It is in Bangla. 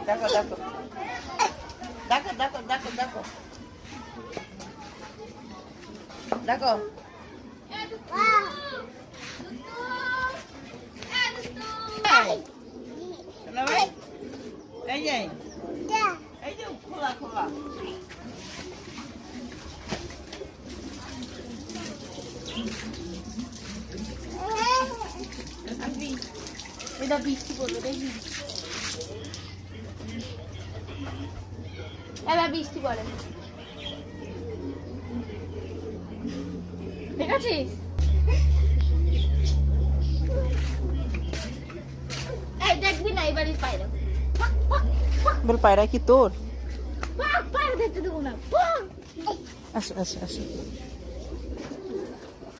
দেখো দেখো দেখো দেখো দেখো দেখো দেখো এই যে এই যে খোলা খোলা এটা বৃষ্টি পড়বে দেখবি এবার বৃষ্টি পড়ে ঠিক আছে এই দেখবি না এবারই পায়রা বল পায়রা কি তোর পায়রা দেখতে দেবো না আসো আসো আসো